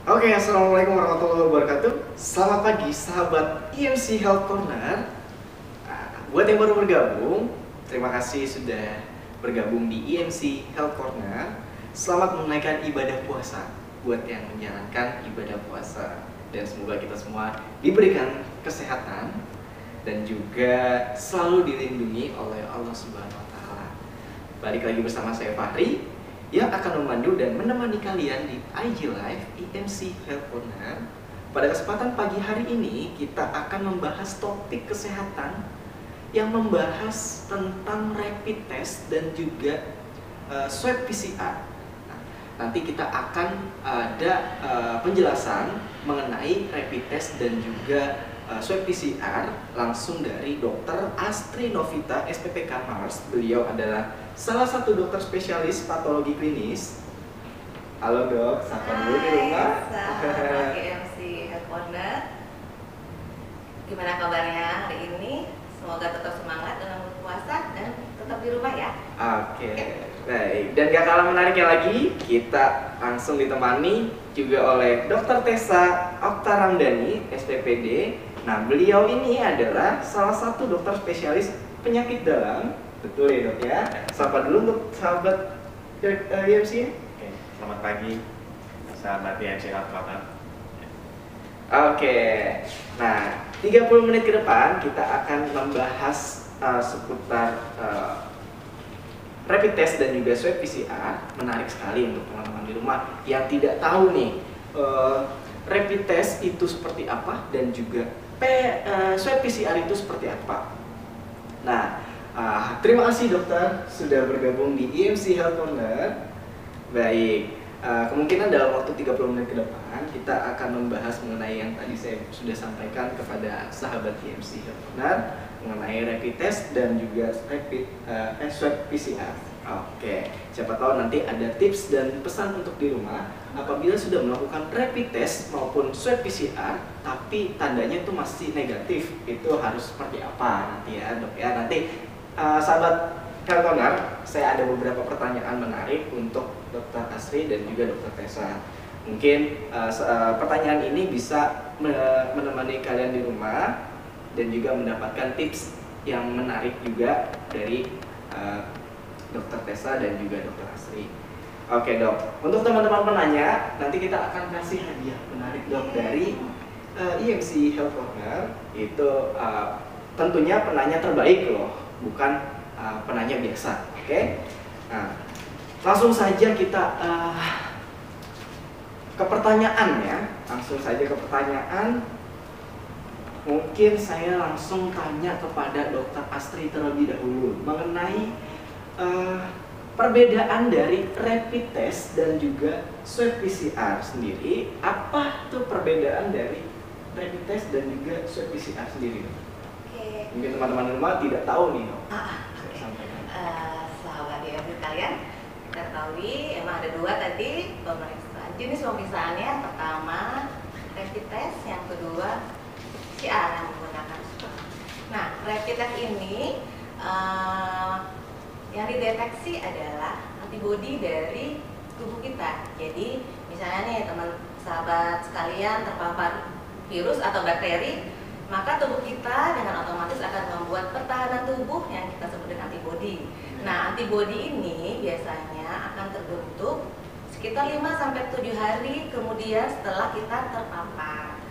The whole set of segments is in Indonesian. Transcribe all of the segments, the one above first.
Oke, assalamualaikum warahmatullahi wabarakatuh. Selamat pagi, sahabat IMC Health Corner. Buat yang baru bergabung, terima kasih sudah bergabung di IMC Health Corner. Selamat menunaikan ibadah puasa buat yang menjalankan ibadah puasa, dan semoga kita semua diberikan kesehatan dan juga selalu dilindungi oleh Allah Subhanahu wa Ta'ala. Balik lagi bersama saya Fahri yang akan memandu dan menemani kalian di IG Live IMC Health Corner. Pada kesempatan pagi hari ini kita akan membahas topik kesehatan yang membahas tentang rapid test dan juga swab PCR. Nah, nanti kita akan ada penjelasan mengenai rapid test dan juga swab PCR langsung dari Dr. Astri Novita SPPK Mars. Beliau adalah salah satu dokter spesialis patologi klinis. Halo dok, sapa dulu di rumah. Sahabat IMC Health Corner, gimana kabarnya hari ini? Semoga tetap semangat dalam berpuasa dan tetap di rumah ya. Oke, baik. Dan gak kalah menariknya lagi, kita langsung ditemani juga oleh Dr. Tessa Oktaramdani SPPD. Nah, beliau ini adalah salah satu dokter spesialis penyakit dalam. Betul ya dok ya? Sapa dulu untuk sahabat IMC. Oke, selamat pagi sahabat IMC Health Corner. Oke, nah 30 menit ke depan kita akan membahas seputar rapid test dan juga swab PCR. Menarik sekali untuk teman-teman di rumah yang tidak tahu nih rapid test itu seperti apa dan juga swab PCR itu seperti apa. Nah, terima kasih dokter sudah bergabung di IMC Health Corner. Baik, kemungkinan dalam waktu 30 menit ke depan kita akan membahas mengenai yang tadi saya sudah sampaikan kepada sahabat IMC Health Corner mengenai rapid test dan juga swab PCR. Oke, siapa tahu nanti ada tips dan pesan untuk di rumah apabila sudah melakukan rapid test maupun swab PCR tapi tandanya itu masih negatif, itu harus seperti apa nanti ya dok ya. Nanti sahabat Health Corner, saya ada beberapa pertanyaan menarik untuk Dr. Astri dan juga Dr. Tessa. Mungkin pertanyaan ini bisa menemani kalian di rumah dan juga mendapatkan tips yang menarik juga dari Dr. Tessa dan juga Dr. Astri. Oke dok, untuk teman-teman penanya, nanti kita akan kasih hadiah menarik dok dari IMC Health Corner. Itu tentunya penanya terbaik loh, bukan penanya biasa. Oke? Nah, langsung saja kita ke pertanyaan ya. Langsung saja ke pertanyaan. Mungkin saya langsung tanya kepada Dr. Astri terlebih dahulu mengenai perbedaan dari rapid test dan juga swab PCR sendiri. Apa tuh perbedaan dari rapid test dan juga swab PCR sendiri? Oke. Mungkin teman-teman di rumah tidak tahu nih dok. Oke. Sahabat IMC kalian, kita ketahui emang ada dua tadi pemeriksaan jenis pemeriksaannya. Pertama rapid test, yang kedua PCR yang menggunakan swab. Nah, rapid test ini yang dideteksi adalah antibodi dari tubuh kita. Jadi misalnya nih teman sahabat sekalian terpapar virus atau bakteri, maka tubuh kita dengan otomatis akan membuat pertahanan tubuh yang kita sebut dengan antibodi. Nah, antibodi ini biasanya akan terbentuk sekitar 5-7 hari kemudian setelah kita terpapar.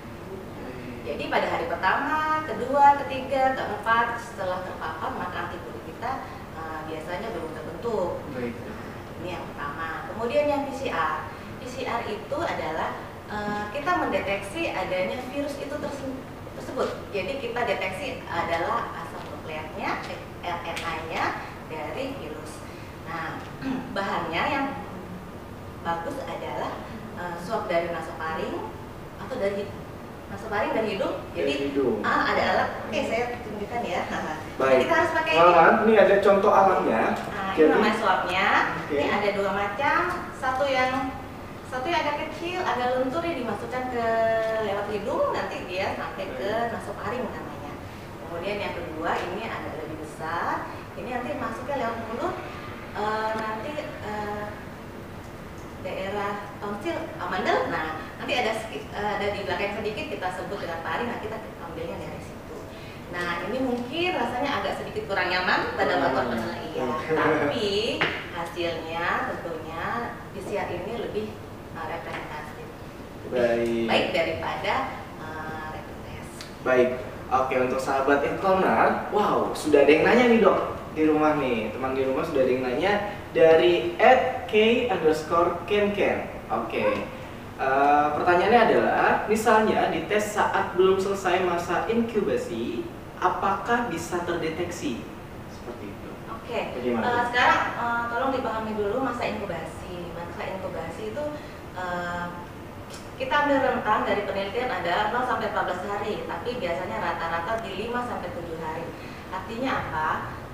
Jadi pada hari pertama, kedua, ketiga, keempat setelah terpapar maka antibodi kita biasanya belum terbentuk. Baik. Ini yang pertama. Kemudian yang PCR. PCR itu adalah kita mendeteksi adanya virus itu tersebut. Jadi kita deteksi adalah asam nukleatnya, RNA-nya dari virus. Nah, bahannya yang bagus adalah swab dari nasofaring atau dari nasofaring dari hidung. Jadi hidung. ada alat. Oke, saya tunjukkan ya. Baik. Jadi kita harus pakai ini ada contoh alatnya. Nah, ini namanya swabnya. Oke. Ini ada dua macam. Satu yang agak kecil, agak lentur, ya dimasukkan ke lewat hidung, nanti dia sampai ke nasofaring namanya. Kemudian yang kedua ini agak lebih besar. Ini nanti masuknya lewat mulut. Nanti daerah tonsil, amandel. Nah, nanti ada di belakang sedikit kita sebut dengan pari, nah kita ambilnya dari situ. Nah ini mungkin rasanya agak sedikit kurang nyaman pada motor penelitian, tapi hasilnya tentunya PCR ini lebih representatif, baik daripada rapid test. Baik, oke, untuk sahabat Incorner, wow, sudah ada yang nanya nih dok di rumah nih, teman di rumah sudah ada yang nanya dari @k_kenken. Oke, pertanyaannya adalah, misalnya di tes saat belum selesai masa inkubasi, apakah bisa terdeteksi? Seperti itu. Oke, Bagaimana? sekarang tolong dipahami dulu masa inkubasi. Masa inkubasi itu kita ambil rentang dari penelitian ada 0 sampai 14 hari, tapi biasanya rata-rata di 5 sampai 7 hari. Artinya apa?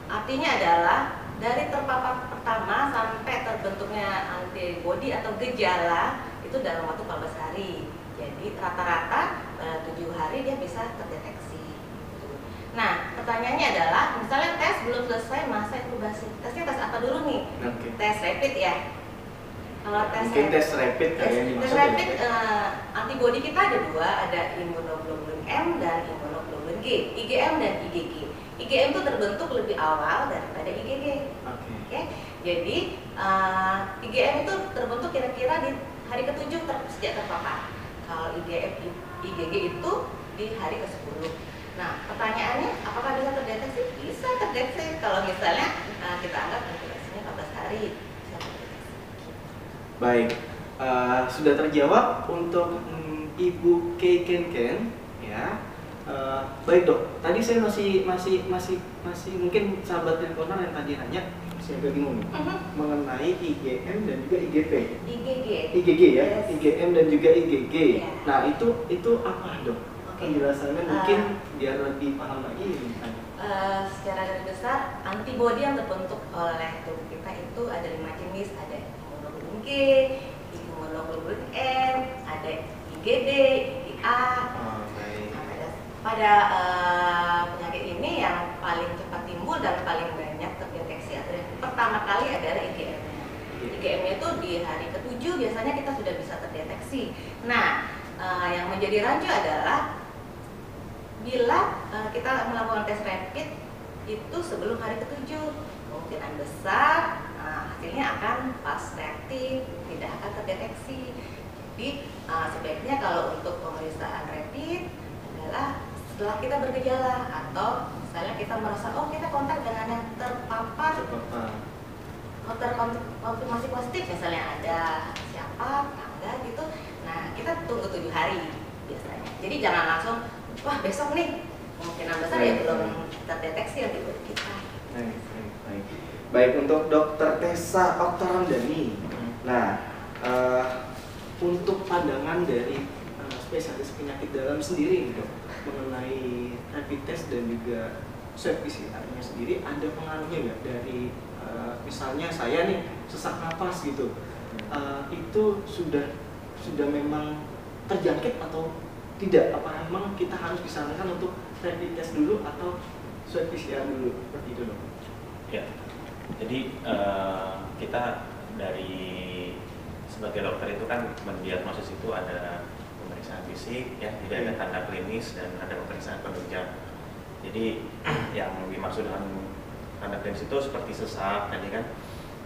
Artinya adalah dari terpapar pertama sampai terbentuknya antibodi atau gejala itu dalam waktu 14 hari. Jadi rata-rata 7 hari dia bisa terdeteksi. Nah, pertanyaannya adalah, misalnya tes belum selesai masa inkubasi. Tesnya tes apa dulu nih? Oke. Tes rapid ya. Kalau Mungkin tes rapid kali yang tes dimaksud. rapid antibodi kita ada dua, ada imunoglobulin M dan imunoglobulin G, IgM dan IgG. IgM itu terbentuk lebih awal daripada IgG. Oke. Jadi IgM itu terbentuk kira-kira di hari ke-7 sejak terpapar. Kalau IgG itu di hari ke-10. Nah, pertanyaannya apakah bisa terdeteksi? Bisa terdeteksi kalau misalnya kita anggap inkubasinya 14 hari. Bisa terdeteksi. Baik, sudah terjawab untuk Ibu Kenken ya. Baik dok, tadi saya masih mungkin sahabat Incorner yang tadi nanya, saya agak bingung nih, mengenai IgM dan juga IgP. IgG ya, Yes. IgM dan juga IgG. Ya. Nah itu apa dok? Penjelasannya mungkin biar lebih paham lagi. Secara garis besar, antibodi yang terbentuk oleh tubuh kita itu ada 5 jenis, ada imunoglobulin G, imunoglobulin M, ada IgD, IgA. Pada penyakit ini yang paling cepat timbul dan paling banyak terdeteksi adalah pertama kali adalah IgM. IgM itu di hari ke-7 biasanya kita sudah bisa terdeteksi. Nah, yang menjadi rancu adalah bila kita melakukan tes rapid itu sebelum hari ke-7, kemungkinan besar hasilnya akan pas reaktif, tidak akan terdeteksi. Jadi sebaiknya kalau untuk pemeriksaan rapid adalah setelah kita bergejala atau misalnya kita merasa kita kontak dengan yang terpapar, terkonfirmasi positif, misalnya ada siapa, tangga gitu. Nah, kita tunggu 7 hari biasanya. Jadi jangan langsung, wah besok nih, kemungkinan besar ya belum terdeteksi antibodi kita. Baik, untuk Dokter Tessa Oktarandani. Nah, untuk pandangan dari spesialis penyakit dalam sendiri dok, mengenai rapid test dan juga swab PCR-nya sendiri, ada pengaruhnya nggak dari misalnya saya nih sesak napas gitu, itu sudah memang terjangkit atau tidak? Apa memang kita harus disarankan untuk rapid test dulu atau swab PCR dulu, seperti itu dok? Ya, jadi kita dari sebagai dokter itu kan mendiagnosis itu ada pemeriksaan fisik, ya, jadi ada tanda klinis dan ada pemeriksaan penunjang. Jadi yang dimaksud dengan tanda klinis itu seperti sesak tadi kan,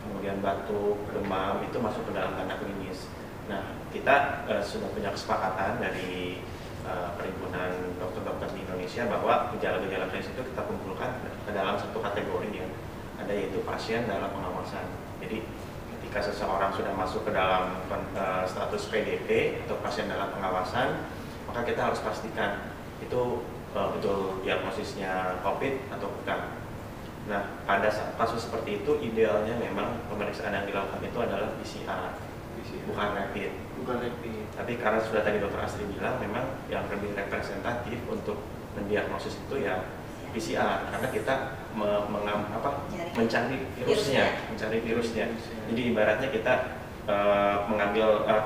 kemudian batuk, demam, itu masuk ke dalam tanda klinis. Nah, kita sudah punya kesepakatan dari Perhimpunan Dokter-Dokter di Indonesia bahwa gejala-gejala klinis itu kita kumpulkan ke dalam satu kategori yang ada, yaitu pasien dalam pengawasan. Jadi ketika seseorang sudah masuk ke dalam status PDP atau pasien dalam pengawasan, maka kita harus pastikan itu betul diagnosisnya COVID atau bukan. Nah, pada kasus seperti itu idealnya memang pemeriksaan yang dilakukan itu adalah PCR, bukan rapid. Tapi karena sudah tadi Dokter Astri bilang, memang yang lebih representatif untuk mendiagnosis itu ya PCR, karena kita mencari virusnya. Jadi ibaratnya kita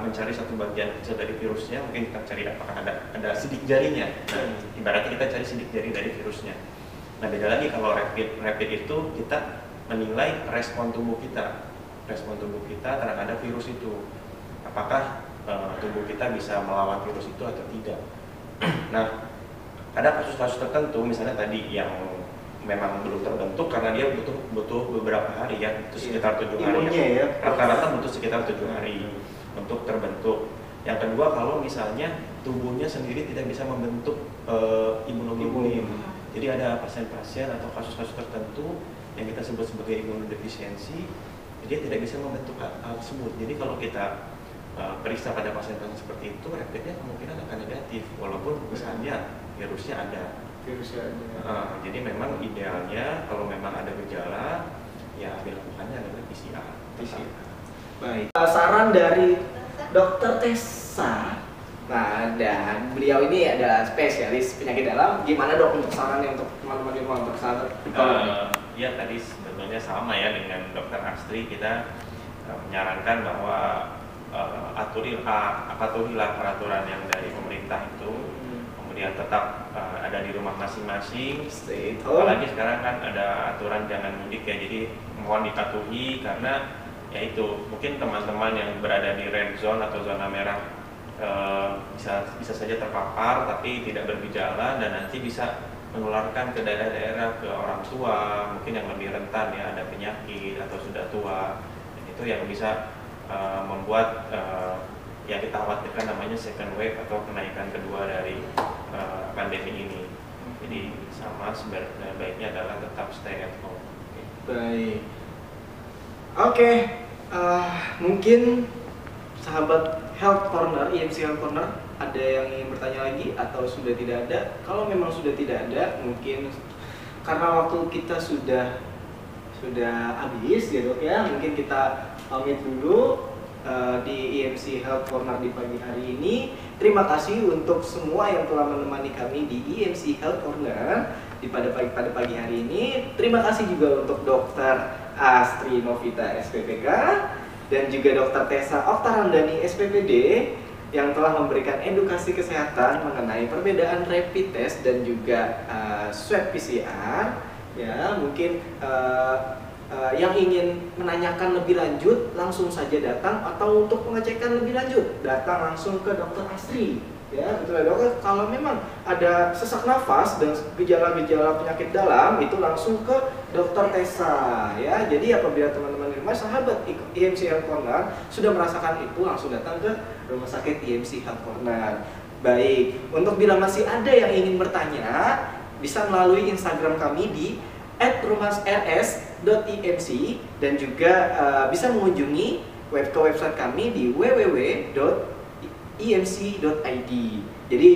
mencari satu bagian kecil dari virusnya, mungkin kita cari apakah ada sidik jarinya. Nah, ibaratnya kita cari sidik jari dari virusnya. Nah, beda lagi kalau rapid itu kita menilai respon tubuh kita terhadap virus itu. Apakah tubuh kita bisa melawan virus itu atau tidak. Nah, ada kasus-kasus tertentu misalnya tadi yang memang belum terbentuk karena dia butuh beberapa hari ya, itu sekitar 7 hari ya. Rata-rata butuh sekitar 7 hari untuk terbentuk. Yang kedua, kalau misalnya tubuhnya sendiri tidak bisa membentuk imunoglobulin. Jadi ada pasien-pasien atau kasus-kasus tertentu yang kita sebut sebagai imunodefisiensi, dia tidak bisa membentuk hal tersebut. Jadi kalau kita periksa pada pasien-pasien seperti itu, rapidnya kemungkinan akan negatif walaupun misalnya virusnya ada. Jadi memang idealnya kalau memang ada gejala, ya dilakukannya adalah PCR. Baik. Saran dari Dokter Tessa. Nah, dan beliau ini adalah spesialis penyakit dalam. Gimana dok untuk sarannya untuk teman-teman di rumah untuk sahabat? Ya tadi sebetulnya sama ya dengan Dokter Astri, kita menyarankan bahwa patuhilah peraturan yang dari pemerintah itu. Kemudian tetap ada di rumah masing-masing. Apalagi sekarang kan ada aturan jangan mudik ya, jadi mohon dipatuhi karena yaitu mungkin teman-teman yang berada di red zone atau zona merah bisa saja terpapar tapi tidak bergejala dan nanti bisa menularkan ke daerah-daerah, ke orang tua mungkin yang lebih rentan ya, ada penyakit atau sudah tua, dan itu yang bisa membuat yang kita khawatirkan namanya second wave atau kenaikan kedua dari pandemi ini. Jadi sama sebaiknya adalah tetap stay at home. Baik. Oke, mungkin sahabat Health Corner, IMC Health Corner, ada yang ingin bertanya lagi atau sudah tidak ada? Kalau memang sudah tidak ada, mungkin karena waktu kita sudah habis ya dok ya, mungkin kita pamit dulu di IMC Health Corner di pagi hari ini. Terima kasih untuk semua yang telah menemani kami di IMC Health Corner pada pagi hari ini. Terima kasih juga untuk Dokter Astri Novita SPPK dan juga Dokter Tessa Oktarandani SPPD yang telah memberikan edukasi kesehatan mengenai perbedaan rapid test dan juga swab PCR. Ya, mungkin yang ingin menanyakan lebih lanjut langsung saja datang, atau untuk pengecekan lebih lanjut datang langsung ke Dokter Astri. Ya, betul ya dok. Kalau memang ada sesak nafas dan gejala-gejala penyakit dalam, itu langsung ke Dokter Tessa. Ya, jadi apabila teman-teman di rumah sahabat IMC Health Corner sudah merasakan itu, langsung datang ke rumah sakit IMC Health Corner. Baik, untuk bila masih ada yang ingin bertanya, bisa melalui Instagram kami di @rumahrs.imc dan juga bisa mengunjungi website kami di www.imc.id. Jadi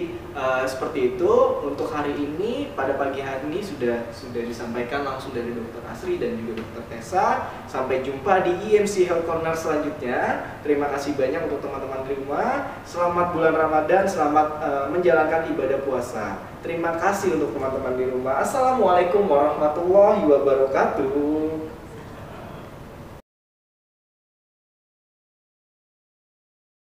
seperti itu untuk hari ini. Pada pagi hari ini sudah disampaikan langsung dari Dokter Asri dan juga Dokter Tessa. Sampai jumpa di IMC Health Corner selanjutnya. Terima kasih banyak untuk teman-teman di rumah. Selamat bulan Ramadan, selamat menjalankan ibadah puasa. Terima kasih untuk teman-teman di rumah. Assalamualaikum warahmatullahi wabarakatuh.